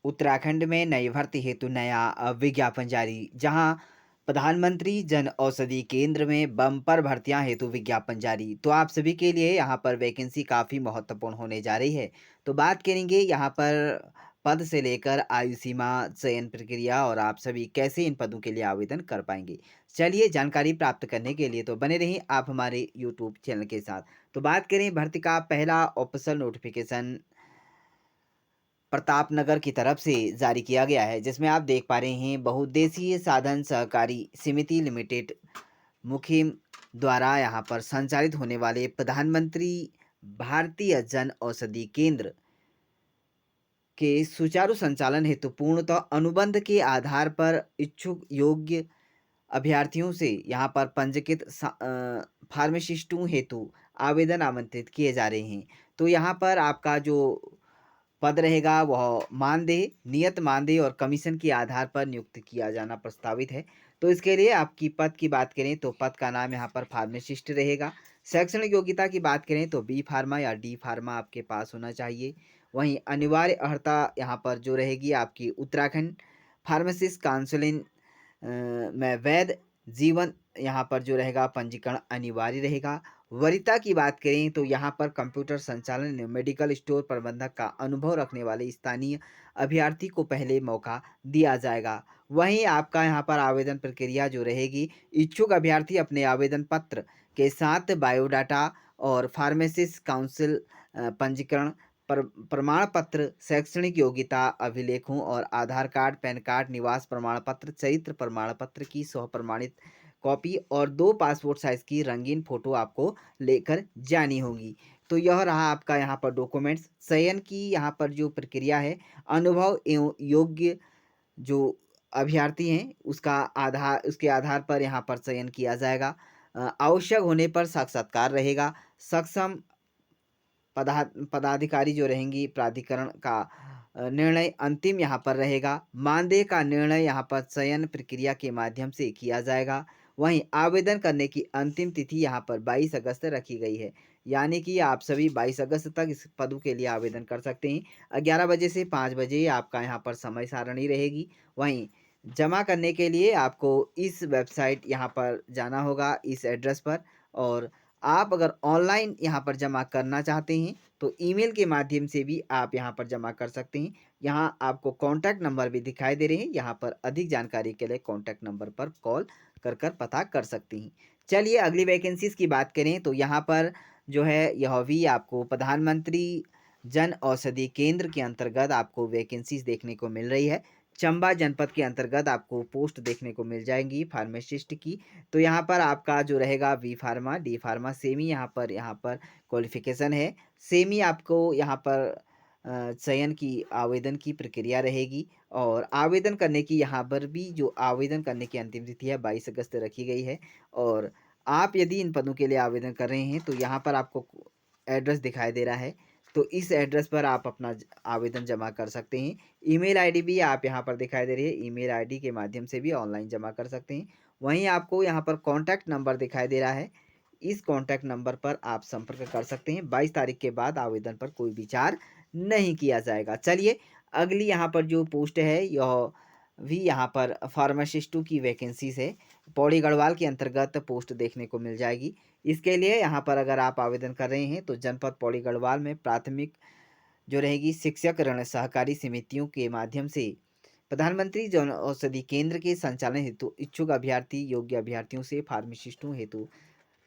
उत्तराखंड में नई भर्ती हेतु नया विज्ञापन जारी। जहां प्रधानमंत्री जन औषधि केंद्र में बम्पर भर्तियां हेतु विज्ञापन जारी। तो आप सभी के लिए यहां पर वैकेंसी काफ़ी महत्वपूर्ण होने जा रही है। तो बात करेंगे यहां पर पद से लेकर आयु सीमा, चयन प्रक्रिया और आप सभी कैसे इन पदों के लिए आवेदन कर पाएंगे। चलिए जानकारी प्राप्त करने के लिए तो बने रहिए आप हमारे यूट्यूब चैनल के साथ। तो बात करें भर्ती का पहला ऑफिशियल नोटिफिकेशन प्रतापनगर की तरफ से जारी किया गया है, जिसमें आप देख पा रहे हैं बहुउद्देशीय साधन सहकारी समिति लिमिटेड मुखिम द्वारा यहाँ पर संचालित होने वाले प्रधानमंत्री भारतीय जन औषधि केंद्र के सुचारू संचालन हेतु पूर्णतः अनुबंध के आधार पर इच्छुक योग्य अभ्यर्थियों से यहाँ पर पंजीकृत फार्मासिस्टों हेतु आवेदन आमंत्रित किए जा रहे हैं। तो यहाँ पर आपका जो पद रहेगा वह मानदेय, नियत मानदेय और कमीशन के आधार पर नियुक्त किया जाना प्रस्तावित है। तो इसके लिए आपकी पद की बात करें तो पद का नाम यहाँ पर फार्मासिस्ट रहेगा। शैक्षणिक योग्यता की बात करें तो बी फार्मा या डी फार्मा आपके पास होना चाहिए। वहीं अनिवार्य अर्हता यहाँ पर जो रहेगी आपकी उत्तराखंड फार्मासिस्ट काउंसिलिंग में वैध जीवन यहाँ पर जो रहेगा पंजीकरण अनिवार्य रहेगा। वरीयता की बात करें तो यहाँ पर कंप्यूटर संचालन एवं मेडिकल स्टोर प्रबंधक का अनुभव रखने वाले स्थानीय अभ्यर्थी को पहले मौका दिया जाएगा। वहीं आपका यहाँ पर आवेदन प्रक्रिया जो रहेगी, इच्छुक अभ्यर्थी अपने आवेदन पत्र के साथ बायोडाटा और फार्मासिस्ट काउंसिल पंजीकरण प्रमाण पत्र, शैक्षणिक योग्यता अभिलेखों और आधार कार्ड, पैन कार्ड, निवास प्रमाण पत्र, चरित्र प्रमाण पत्र की सह प्रमाणित कॉपी और 2 पासपोर्ट साइज़ की रंगीन फ़ोटो आपको लेकर जानी होगी। तो यह रहा आपका यहाँ पर डॉक्यूमेंट्स। चयन की यहाँ पर जो प्रक्रिया है, अनुभव एवं योग्य जो अभ्यर्थी हैं उसके आधार पर यहाँ पर चयन किया जाएगा। आवश्यक होने पर साक्षात्कार रहेगा। सक्षम पदाधिकारी जो रहेंगी प्राधिकरण का निर्णय अंतिम यहाँ पर रहेगा। मानदेय का निर्णय यहाँ पर चयन प्रक्रिया के माध्यम से किया जाएगा। वहीं आवेदन करने की अंतिम तिथि यहाँ पर 22 अगस्त रखी गई है। यानी कि आप सभी 22 अगस्त तक इस पदों के लिए आवेदन कर सकते हैं। 11 बजे से 5 बजे आपका यहाँ पर समय सारणी रहेगी। वहीं जमा करने के लिए आपको इस वेबसाइट यहाँ पर जाना होगा, इस एड्रेस पर। और आप अगर ऑनलाइन यहाँ पर जमा करना चाहते हैं तो ईमेल के माध्यम से भी आप यहाँ पर जमा कर सकते हैं। यहाँ आपको कॉन्टैक्ट नंबर भी दिखाई दे रहे हैं। यहाँ पर अधिक जानकारी के लिए कॉन्टैक्ट नंबर पर कॉल कर पता कर सकते हैं। चलिए अगली वैकेंसीज़ की बात करें तो यहाँ पर जो है यह भी आपको प्रधानमंत्री जन औषधि केंद्र के अंतर्गत आपको वैकेंसीज़ देखने को मिल रही है। चंबा जनपद के अंतर्गत आपको पोस्ट देखने को मिल जाएंगी फार्मासिस्ट की। तो यहाँ पर आपका जो रहेगा B pharma, D pharma, semi यहाँ पर क्वालिफिकेशन है। सेमी आपको यहाँ पर चयन की आवेदन की प्रक्रिया रहेगी। और आवेदन करने की यहाँ पर भी जो आवेदन करने की अंतिम तिथि है 22 अगस्त रखी गई है। और आप यदि इन पदों के लिए आवेदन कर रहे हैं तो यहाँ पर आपको एड्रेस दिखाई दे रहा है। तो इस एड्रेस पर आप अपना आवेदन जमा कर सकते हैं। ईमेल आईडी भी आप यहाँ पर दिखाई दे रही है। ईमेल आईडी के माध्यम से भी ऑनलाइन जमा कर सकते हैं। वहीं आपको यहाँ पर कॉन्टैक्ट नंबर दिखाई दे रहा है। इस कॉन्टैक्ट नंबर पर आप संपर्क कर सकते हैं। 22 तारीख के बाद आवेदन पर कोई विचार नहीं किया जाएगा। चलिए अगली यहाँ पर जो पोस्ट है यह भी यहाँ पर फार्मासिस्टों की वैकेंसीज है। पौड़ी गढ़वाल के अंतर्गत पोस्ट देखने को मिल जाएगी। इसके लिए यहाँ पर अगर आप आवेदन कर रहे हैं तो जनपद पौड़ी गढ़वाल में प्राथमिक जो रहेगी शिक्षक ऋण सहकारी समितियों के माध्यम से प्रधानमंत्री जन औषधि केंद्र के संचालन हेतु इच्छुक अभ्यर्थी योग्य अभ्यर्थियों से फार्मासिस्टों हेतु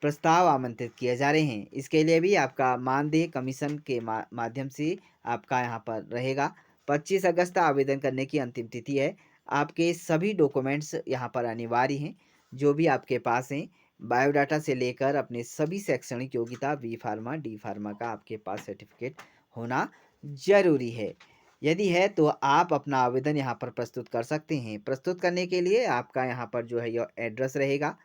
प्रस्ताव आमंत्रित किए जा रहे हैं। इसके लिए भी आपका मानदेय कमीशन के माध्यम से आपका यहाँ पर रहेगा। 25 अगस्त आवेदन करने की अंतिम तिथि है। आपके सभी डॉक्यूमेंट्स यहाँ पर अनिवार्य हैं जो भी आपके पास हैं। बायोडाटा से लेकर अपने सभी शैक्षणिक योग्यता बी फार्मा, डी फार्मा का आपके पास सर्टिफिकेट होना ज़रूरी है। यदि है तो आप अपना आवेदन यहाँ पर प्रस्तुत कर सकते हैं। प्रस्तुत करने के लिए आपका यहाँ पर जो है यह एड्रेस रहेगा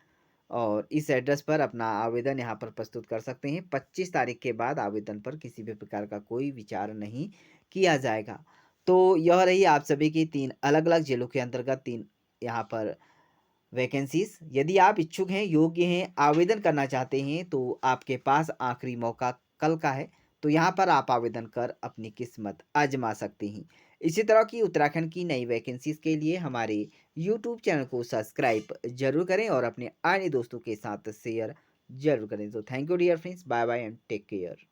और इस एड्रेस पर अपना आवेदन यहाँ पर प्रस्तुत कर सकते हैं। 25 तारीख के बाद आवेदन पर किसी भी प्रकार का कोई विचार नहीं किया जाएगा। तो यह रही आप सभी की 3 अलग-अलग जिलों के अंतर्गत 3 यहाँ पर वैकेंसीज। यदि आप इच्छुक हैं, योग्य हैं, आवेदन करना चाहते हैं तो आपके पास आखिरी मौका कल का है। तो यहाँ पर आप आवेदन कर अपनी किस्मत आजमा सकते हैं। इसी तरह की उत्तराखंड की नई वैकेंसीज़ के लिए हमारे यूट्यूब चैनल को सब्सक्राइब ज़रूर करें और अपने अन्य दोस्तों के साथ शेयर ज़रूर करें। तो thank you dear friends, bye bye and take care.